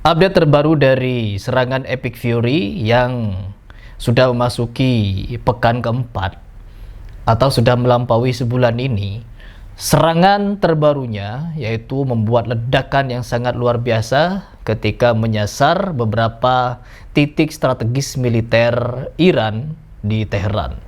Update terbaru dari serangan Epic Fury yang sudah memasuki pekan keempat atau sudah melampaui sebulan ini. Serangan terbarunya yaitu membuat ledakan yang sangat luar biasa ketika menyasar beberapa titik strategis militer Iran di Teheran.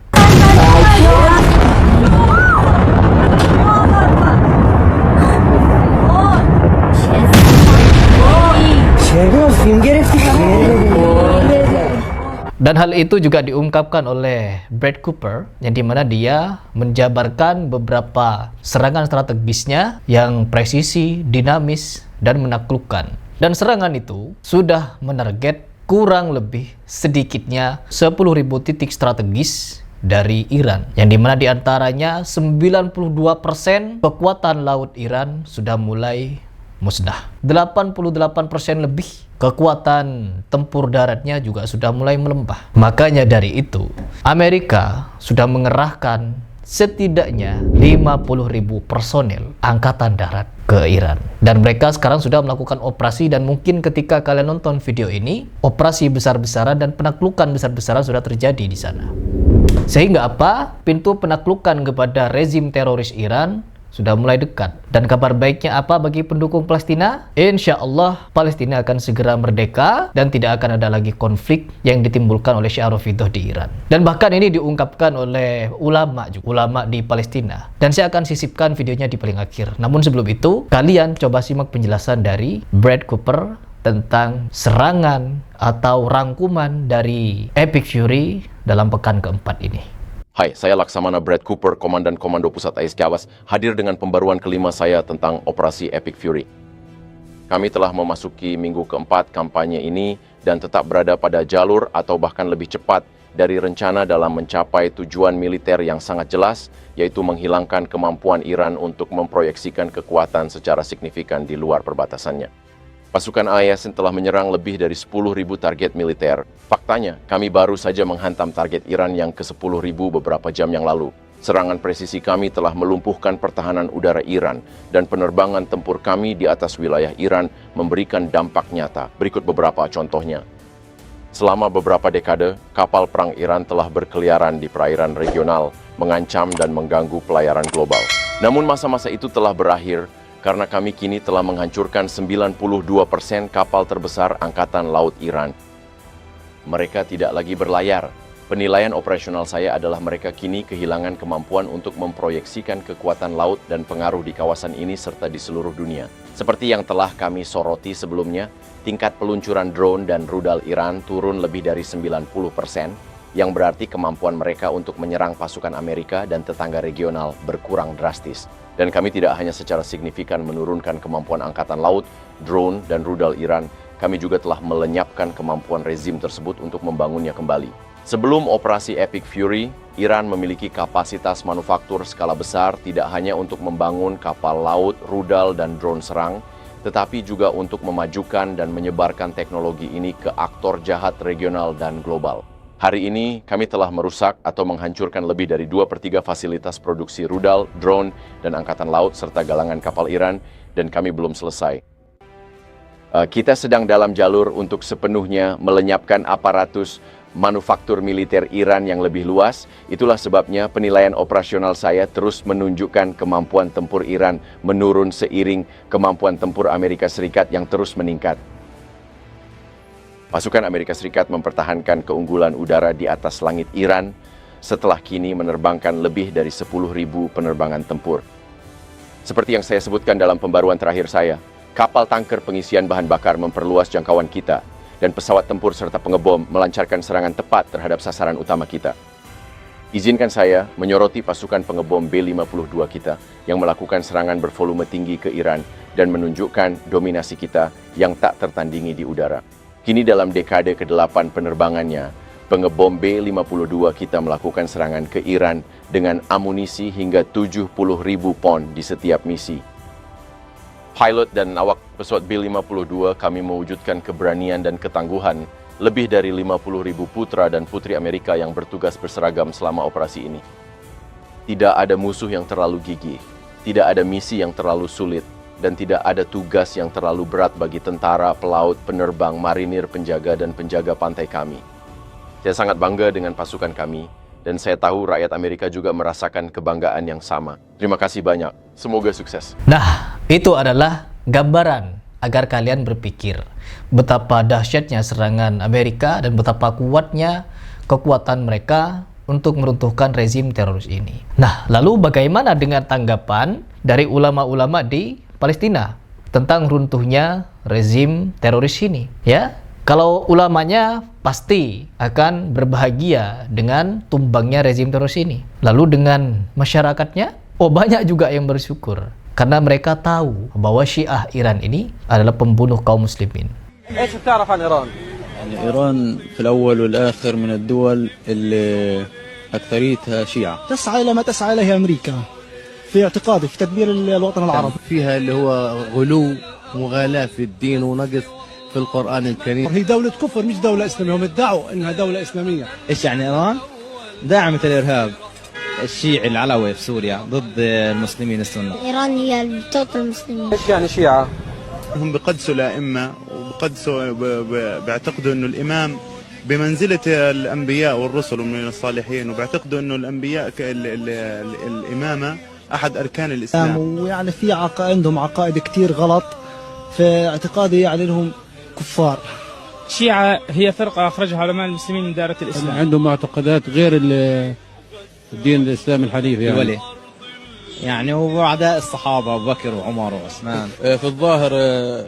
Dan hal itu juga diungkapkan oleh Brad Cooper, yang dimana dia menjabarkan beberapa serangan strategisnya yang presisi, dinamis, dan menaklukkan. Dan serangan itu sudah menarget kurang lebih sedikitnya 10.000 titik strategis dari Iran, yang dimana diantaranya 92% kekuatan laut Iran sudah mulai musnah. 88% lebih kekuatan tempur daratnya juga sudah mulai melempah. Makanya dari itu, Amerika sudah mengerahkan setidaknya 50.000 personel angkatan darat ke Iran. Dan mereka sekarang sudah melakukan operasi, dan mungkin ketika kalian nonton video ini, operasi besar-besaran dan penaklukan besar-besaran sudah terjadi di sana. Sehingga apa? Pintu penaklukan kepada rezim teroris Iran sudah mulai dekat. Dan kabar baiknya apa bagi pendukung Palestina? Insya Allah Palestina akan segera merdeka dan tidak akan ada lagi konflik yang ditimbulkan oleh Syiah Rafidhah di Iran. Dan bahkan ini diungkapkan oleh ulama di Palestina. Dan saya akan sisipkan videonya di paling akhir. Namun sebelum itu, kalian coba simak penjelasan dari Brad Cooper tentang serangan atau rangkuman dari Epic Fury dalam pekan keempat ini. Hai, saya Laksamana Brad Cooper, Komandan Komando Pusat AISK Awas, hadir dengan pembaruan kelima saya tentang Operasi Epic Fury. Kami telah memasuki minggu keempat kampanye ini dan tetap berada pada jalur atau bahkan lebih cepat dari rencana dalam mencapai tujuan militer yang sangat jelas, yaitu menghilangkan kemampuan Iran untuk memproyeksikan kekuatan secara signifikan di luar perbatasannya. Pasukan AES telah menyerang lebih dari 10.000 target militer. Faktanya, kami baru saja menghantam target Iran yang ke-10.000 beberapa jam yang lalu. Serangan presisi kami telah melumpuhkan pertahanan udara Iran, dan penerbangan tempur kami di atas wilayah Iran memberikan dampak nyata. Berikut beberapa contohnya. Selama beberapa dekade, kapal perang Iran telah berkeliaran di perairan regional, mengancam dan mengganggu pelayaran global. Namun masa-masa itu telah berakhir, karena kami kini telah menghancurkan 92% kapal terbesar Angkatan Laut Iran. Mereka tidak lagi berlayar. Penilaian operasional saya adalah mereka kini kehilangan kemampuan untuk memproyeksikan kekuatan laut dan pengaruh di kawasan ini serta di seluruh dunia. Seperti yang telah kami soroti sebelumnya, tingkat peluncuran drone dan rudal Iran turun lebih dari 90%, yang berarti kemampuan mereka untuk menyerang pasukan Amerika dan tetangga regional berkurang drastis. Dan kami tidak hanya secara signifikan menurunkan kemampuan angkatan laut, drone, dan rudal Iran, kami juga telah melenyapkan kemampuan rezim tersebut untuk membangunnya kembali. Sebelum operasi Epic Fury, Iran memiliki kapasitas manufaktur skala besar tidak hanya untuk membangun kapal laut, rudal, dan drone serang, tetapi juga untuk memajukan dan menyebarkan teknologi ini ke aktor jahat regional dan global. Hari ini, kami telah merusak atau menghancurkan lebih dari 2/3 fasilitas produksi rudal, drone, dan angkatan laut serta galangan kapal Iran, dan kami belum selesai. Kita sedang dalam jalur untuk sepenuhnya melenyapkan aparatus manufaktur militer Iran yang lebih luas. Itulah sebabnya penilaian operasional saya terus menunjukkan kemampuan tempur Iran menurun seiring kemampuan tempur Amerika Serikat yang terus meningkat. Pasukan Amerika Serikat mempertahankan keunggulan udara di atas langit Iran setelah kini menerbangkan lebih dari 10.000 penerbangan tempur. Seperti yang saya sebutkan dalam pembaruan terakhir saya, kapal tanker pengisian bahan bakar memperluas jangkauan kita, dan pesawat tempur serta pengebom melancarkan serangan tepat terhadap sasaran utama kita. Izinkan saya menyoroti pasukan pengebom B-52 kita yang melakukan serangan bervolume tinggi ke Iran dan menunjukkan dominasi kita yang tak tertandingi di udara. Kini dalam dekade ke-8 penerbangannya, pengebom B-52 kita melakukan serangan ke Iran dengan amunisi hingga 70.000 pon di setiap misi. Pilot dan awak pesawat B-52 kami mewujudkan keberanian dan ketangguhan lebih dari 50.000 putra dan putri Amerika yang bertugas berseragam selama operasi ini. Tidak ada musuh yang terlalu gigih, tidak ada misi yang terlalu sulit, dan tidak ada tugas yang terlalu berat bagi tentara, pelaut, penerbang, marinir, penjaga, dan penjaga pantai kami. Saya sangat bangga dengan pasukan kami, dan saya tahu rakyat Amerika juga merasakan kebanggaan yang sama. Terima kasih banyak. Semoga sukses. Nah, itu adalah gambaran agar kalian berpikir betapa dahsyatnya serangan Amerika dan betapa kuatnya kekuatan mereka untuk meruntuhkan rezim teroris ini. Nah, lalu bagaimana dengan tanggapan dari ulama-ulama di Palestina tentang runtuhnya rezim teroris ini? Ya, kalau ulamanya pasti akan berbahagia dengan tumbangnya rezim teroris ini. Lalu dengan masyarakatnya, banyak juga yang bersyukur karena mereka tahu bahwa Syiah Iran ini adalah pembunuh kaum muslimin. ايش بتعرف عن ايران؟ يعني إيران في الأول والآخر من الدول اللي أكثريتها شيعة تسعى إلى ما تسعى إليه أمريكا في اعتقادي في تدمير الوطن العربي. فيها اللي هو غلو ومغالاة في الدين ونقص في القرآن الكريم. هي دولة كفر مش دولة إسلامية، هم ادعوا إنها دولة إسلامية. إيش يعني إيران؟ داعمة الإرهاب الشيعي العلوي في سوريا ضد المسلمين السنة. إيران هي اللي بتقتل المسلمين. ايش يعني شيعة؟ هم بقدسوا الأئمة وبقدسوا بيعتقدوا إنه الإمام بمنزلة الأنبياء والرسل ومن الصالحين، وبيعتقدوا إنه الأنبياء الإمامة أحد أركان الإسلام. ويعني في عندهم عقائد كتير غلط، في اعتقادي يعني لهم كفار. الشيعة هي فرقة أخرجها علماء المسلمين من دائرة الإسلام. عندهم معتقدات غير الدين الإسلامي الحنيف يعني. الولي يعني هو أعداء الصحابة أبو بكر وعمر وعثمان. في الظاهر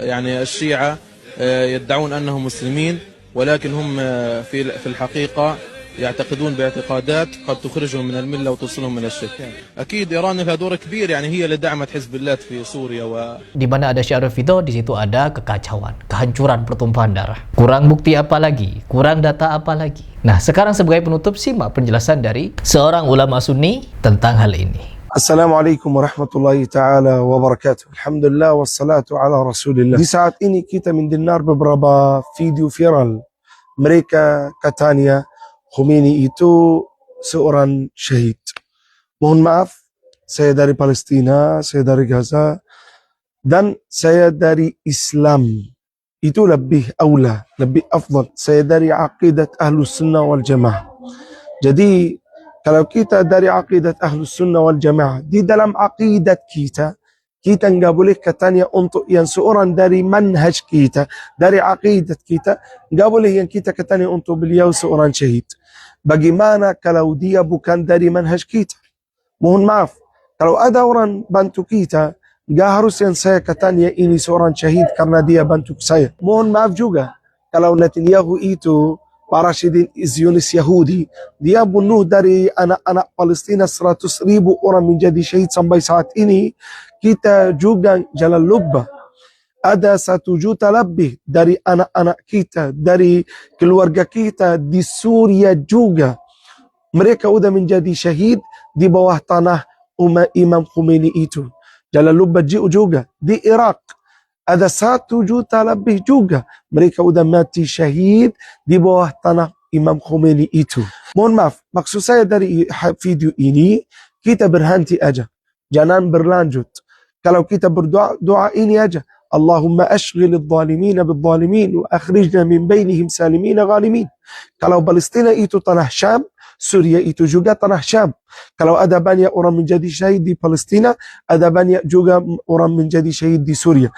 يعني الشيعة يدعون أنهم مسلمين، ولكن هم في الحقيقة يعتقدون باعتقادات قد تخرجهم من الملة وتوصلهم إلى الشرك. أكيد إيران لها دور كبير، يعني هي اللي دعمت حزب الله في سوريا Di mana ada Syiah Rafidhah, di situ ada kekacauan, kehancuran, pertumpahan darah. Kurang bukti apa lagi? Kurang data apa lagi? Nah, sekarang sebagai penutup simak penjelasan dari seorang ulama Sunni tentang hal ini. Assalamualaikum warahmatullahi taala wabarakatuh. Alhamdulillah wassalatu ala rasulillah. Di saat ini kita mendengar beberapa video viral. Mereka katanya Khomeini itu seorang syahid. Mohon maaf, saya dari Palestina, saya dari Gaza, dan saya dari Islam. Itu lebih aula, lebih afdal. Saya dari aqidat Ahlus Sunnah wal Jamaah. Jadi kalau kita dari aqidat Ahlus Sunnah wal Jamaah, di dalam aqidat kita nggak boleh katanya untuk yang seorang dari manhaj kita, dari aqidat kita, nggak boleh yang kita katanya untuk beliau seorang syahid. Bagaimana kalau dia bukan dari manhaj kita? Mohon maaf, kalau ada orang bantu kita, nggak harus yang saya katanya ini seorang syahid karena dia bantu saya. Mohon maaf juga, kalau Netanyahu itu Parashidin Zionis Yahudi, dia bunuh dari anak-anak Palestina 100.000 orang menjadi syahid sampai saat ini. Kita juga jalan lupa. Ada 1 juta lebih dari anak-anak kita, dari keluarga kita di Suriah juga. Mereka udah menjadi syahid di bawah tanah Imam Khomeini itu. Jalan lupa juga di Irak. Ada 1 juta lebih juga. Mereka udah mati syahid di bawah tanah Imam Khomeini itu. Mohon maaf, maksud saya dari video ini, kita berhenti aja. Jangan berlanjut. Kalau kita berdoa, doa ini aja. Allahumma ashghil adh-dhalimin bil-dhalimin wa akhrijna min bainihim salimin ghalimin. Kalau Palestina itu tanah Syam, Suriah itu juga tanah Syam. Kalau ada banyak orang menjadi syahid di Palestina, ada banyak juga orang menjadi syahid di Suriah.